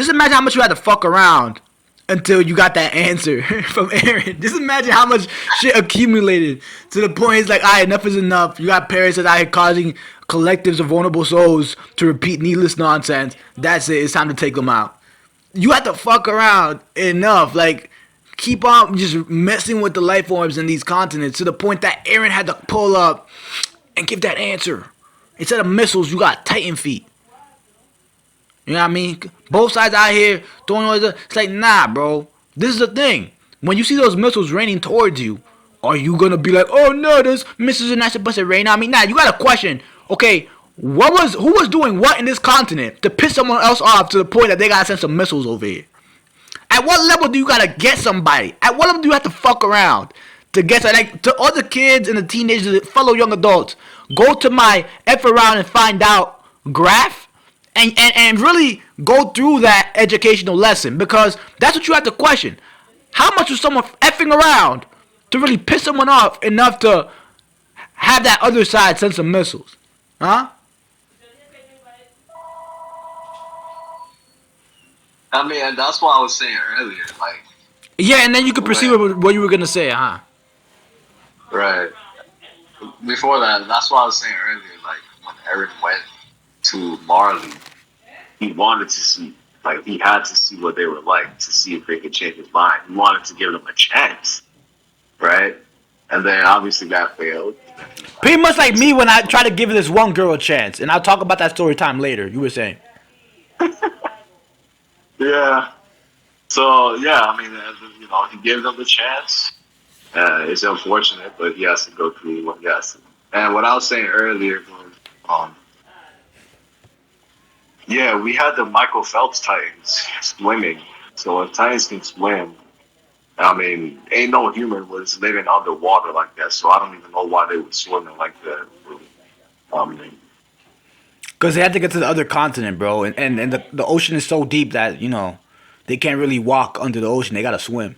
Just imagine how much you had to fuck around until you got that answer from Eren. Just imagine how much shit accumulated to the point it's like, alright, enough is enough. You got parents that are causing collectives of vulnerable souls to repeat needless nonsense. That's it. It's time to take them out. You have to fuck around enough. Like, keep on just messing with the life forms in these continents to the point that Eren had to pull up and give that answer. Instead of missiles, you got Titan feet. You know what I mean? Both sides out here throwing all this. It's like, nah, bro. This is the thing. When you see those missiles raining towards you, are you gonna be like, oh no, those missiles are not supposed to rain on me? Nah, you gotta question. Okay, who was doing what in this continent to piss someone else off to the point that they gotta send some missiles over here? At what level do you gotta get somebody? At what level do you have to fuck around to get like to all the kids and the teenagers, fellow young adults? Go to my F around and find out graph and really go through that educational lesson, because that's what you have to question. How much was someone effing around to really piss someone off enough to have that other side send some missiles? Huh? I mean, and that's what I was saying earlier. Like, Yeah, and then you could proceed when, with what you were gonna say, huh? right before that, that's what I was saying earlier. Like when Eren went to Marley, he wanted to see, like, he had to see what they were like to see if they could change his mind. He wanted to give them a chance, right? And then obviously that failed. Pretty much like me when I try to give this one girl a chance, and I'll talk about that story time later. You were saying. Yeah. So yeah, I mean, he gave them the chance. It's unfortunate, but he has to go through what he has to. And what I was saying earlier was, yeah, we had the Michael Phelps Titans swimming. So if Titans can swim, I mean, ain't no human was living underwater like that. So I don't even know why they were swimming like that. Because they had to get to the other continent, bro. And the ocean is so deep that, they can't really walk under the ocean. They gotta swim.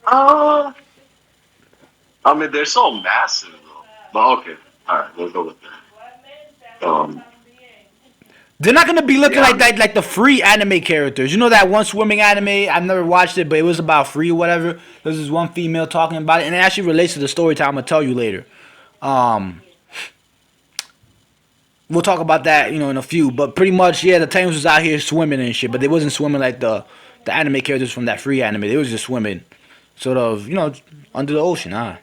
Uh, I mean, they're so massive, though. But okay, all right, we'll go with that. They're not gonna be looking Yeah, I like that, mean, like the free anime characters. You know that one swimming anime? I've never watched it, but it was about free or whatever. There's this one female talking about it, and it actually relates to the story time I'm gonna tell you later. Um, we'll talk about that, in a few. But pretty much, yeah, the Titans was out here swimming and shit, but they wasn't swimming like the anime characters from that free anime. They was just swimming, sort of, under the ocean, huh?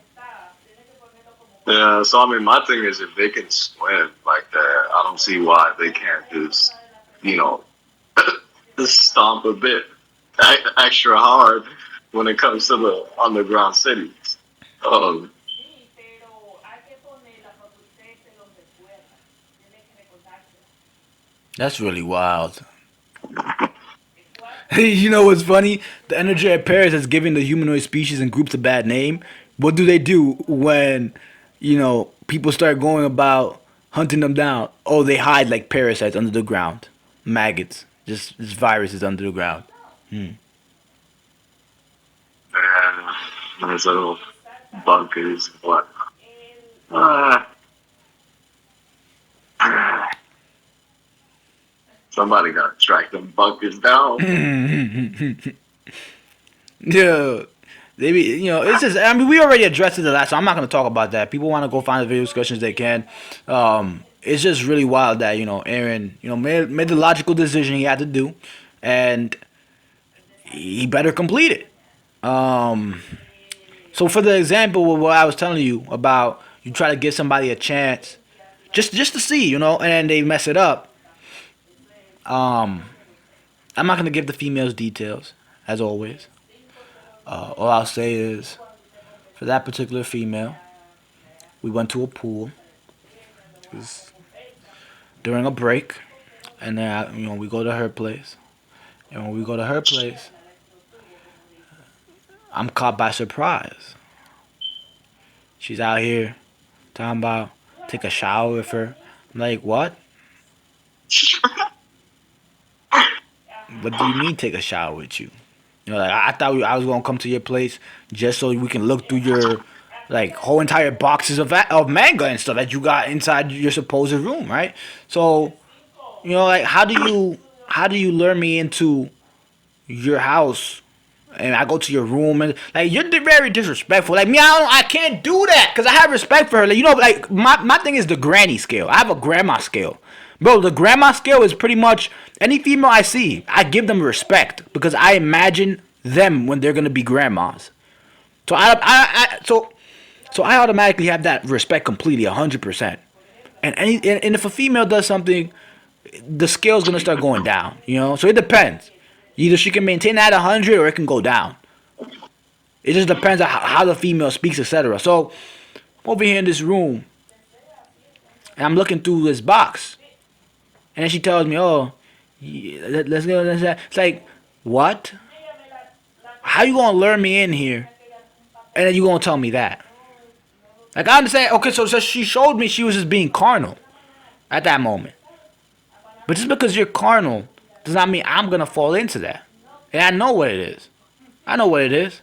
yeah. So I mean, my thing is, if they can swim like that, I don't see why they can't just, you know, just stomp a bit extra hard when it comes to the underground cities. Um, That's really wild. You know what's funny? The energy at Paris is giving the humanoid species and groups a bad name. What do they do when, people start going about hunting them down? Oh, they hide like parasites under the ground. Maggots. Just viruses under the ground. Hmm. and there's little bunkers and whatnot. Uh, somebody got to track them bunkers down. Yeah. Maybe, it's just, I mean, we already addressed it the last, so I'm not going to talk about that. People want to go find the video discussions they can. It's just really wild that, Aaron, made the logical decision he had to do, and he better complete it. So for the example of what I was telling you about, you try to give somebody a chance, just to see, and then they mess it up. I'm not going to give the females details, as always. All I'll say is, for that particular female, we went to a pool. It was during a break, and then we go to her place. And when we go to her place, I'm caught by surprise. She's out here talking about take a shower with her. I'm like, what? What do you mean take a shower with you? Like I thought I was gonna come to your place just so we can look through your like whole entire boxes of manga and stuff that you got inside your supposed room, right? So, like how do you how do you lure me into your house and I go to your room and like you're very disrespectful. Like me, I can't do that because I have respect for her. Like, you know, like my thing is the granny scale. I have a grandma scale, bro. The grandma scale is pretty much any female I see, I give them respect because I imagine them when they're gonna be grandmas. So so I automatically have that respect completely, 100%. And if a female does something, the scale's gonna start going down. You know, so it depends. Either she can maintain that 100 or it can go down. It just depends on how the female speaks, etc. So I'm over here in this room and I'm looking through this box, and then she tells me, "Oh, yeah, let's go." It's like, what? How you gonna lure me in here, and then you gonna tell me that? Like I understand. Okay, so she showed me she was just being carnal at that moment. But just because you're carnal does not mean I'm gonna fall into that. And I know what it is. I know what it is.